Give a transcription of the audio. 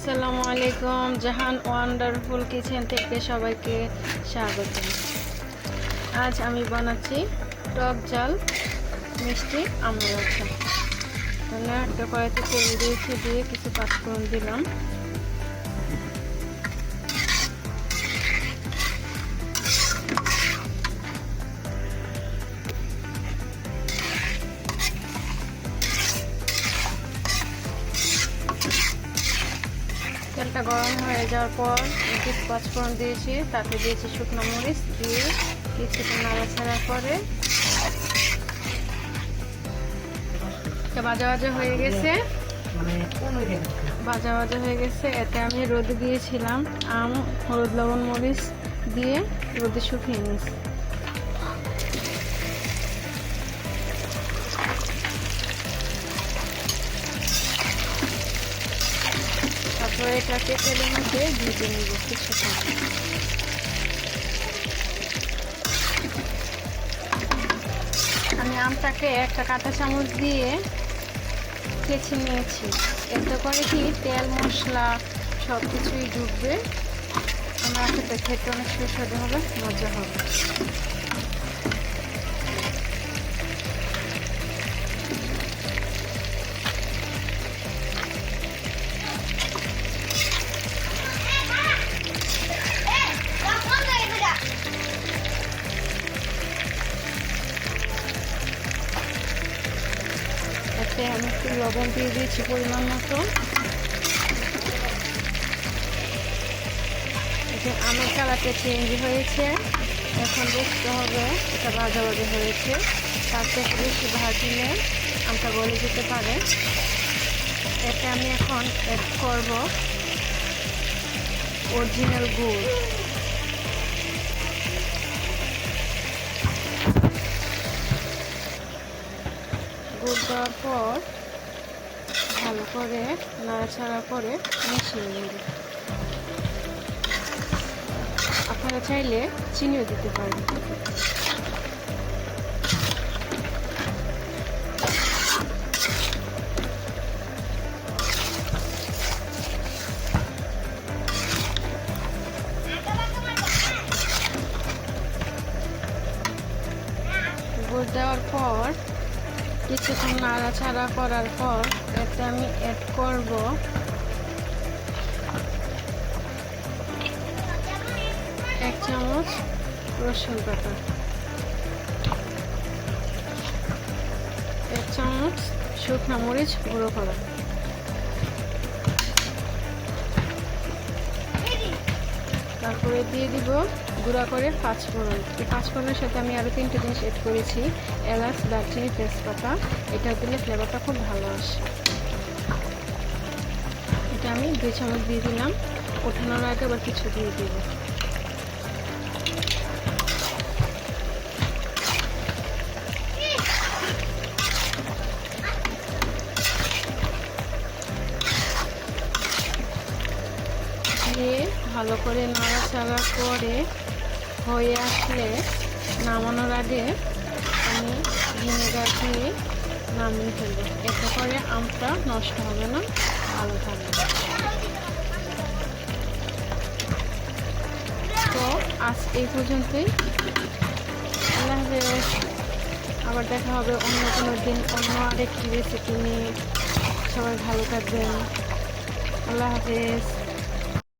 আসসালামু আলাইকুম, জাহান wonderful kitchen থেকে সবাইকে স্বাগত। আজ আমি বানাচ্ছি টক ঝাল মিষ্টি আমের আচার। একটা কড়াইতে তেল দিয়েছি, দিয়ে কিছু পাঁচফোড়ন দিলাম। তেলটা গরম হয়ে যাওয়ার পর কিছু পাঁচফোড়ন দিয়েছি, তাতে দিয়েছি শুকনো মরিচ, দিয়ে কিছুটা নাড়াচাড়া করে ভাজা ভাজা হয়ে গেছে। ভাজা ভাজা হয়ে গেছে, এতে আমি রোদে দিয়েছিলাম আম, হলুদ, লবণ, মরিচ দিয়ে রোদে শুকিয়ে নিয়েছি। তারপরে এটাকে তেলের মধ্যে ভেজে নিব কিছুক্ষণ। আমি আমটাকে একটা কাঁটা চামচ দিয়ে কেচে নিয়েছি। এতে করে কি তেল মশলা সব কিছুই ডুববে, আমার খেতে খেতে অনেক সুস্বাদু হবে, মজা হবে। এতে আমি একটু লবণ দিয়ে দিয়েছি পরিমাণ মতো। আমের কালারটা চেঞ্জ হয়েছে, এখন বুঝতে হবে এটা ভাজা ভাজা হয়েছে। তার থেকে বেশি ভাজলে আমটা গলে যেতে পারে। এতে আমি এখন অ্যাড করব অরিজিনাল গুড়। গুড় দেওয়ার পর ভালো করে নাড়াচাড়া করে মিশিয়ে নেব। আপনারা চাইলে চিনিও দিতে পারেন। গুড় দেওয়ার পর কিছুক্ষণ নাড়াচাড়া করার পর এতে আমি অ্যাড করব এক চামচ রসুন বাটা, এক চামচ শুকনো মরিচ গুঁড়ো করা, তারপরে দিয়ে দিব গুঁড়া করে পাঁচফোড়ন। এই পাঁচফোড়নের সাথে আমি আরও 3টে জিনিস এড করেছি, এলাচ, দারচিনি, তেজপাতা। এটা দিলে ফ্লেভারটা খুব ভালো আসে। এটা আমি 2 চামচ দিয়ে দিলাম। ওঠানোর আগে আবার কিছু দিয়ে দিব। দিয়ে ভালো করে নাড়াচাড়া করে হয়ে আসলে নামানোর আগে আমি ভিনেগার দিয়ে নামিয়ে ফেলব। এতে করে আমটা নষ্ট হবে না, ভালো থাকবে। তো আজ এই পর্যন্তই। আল্লাহ হাফেজ। আবার দেখা হবে অন্য কোনো দিন অন্য আরেকটি রেসিপি নিয়ে। সবাই ভালো থাকবেন। আল্লাহ হাফেজ।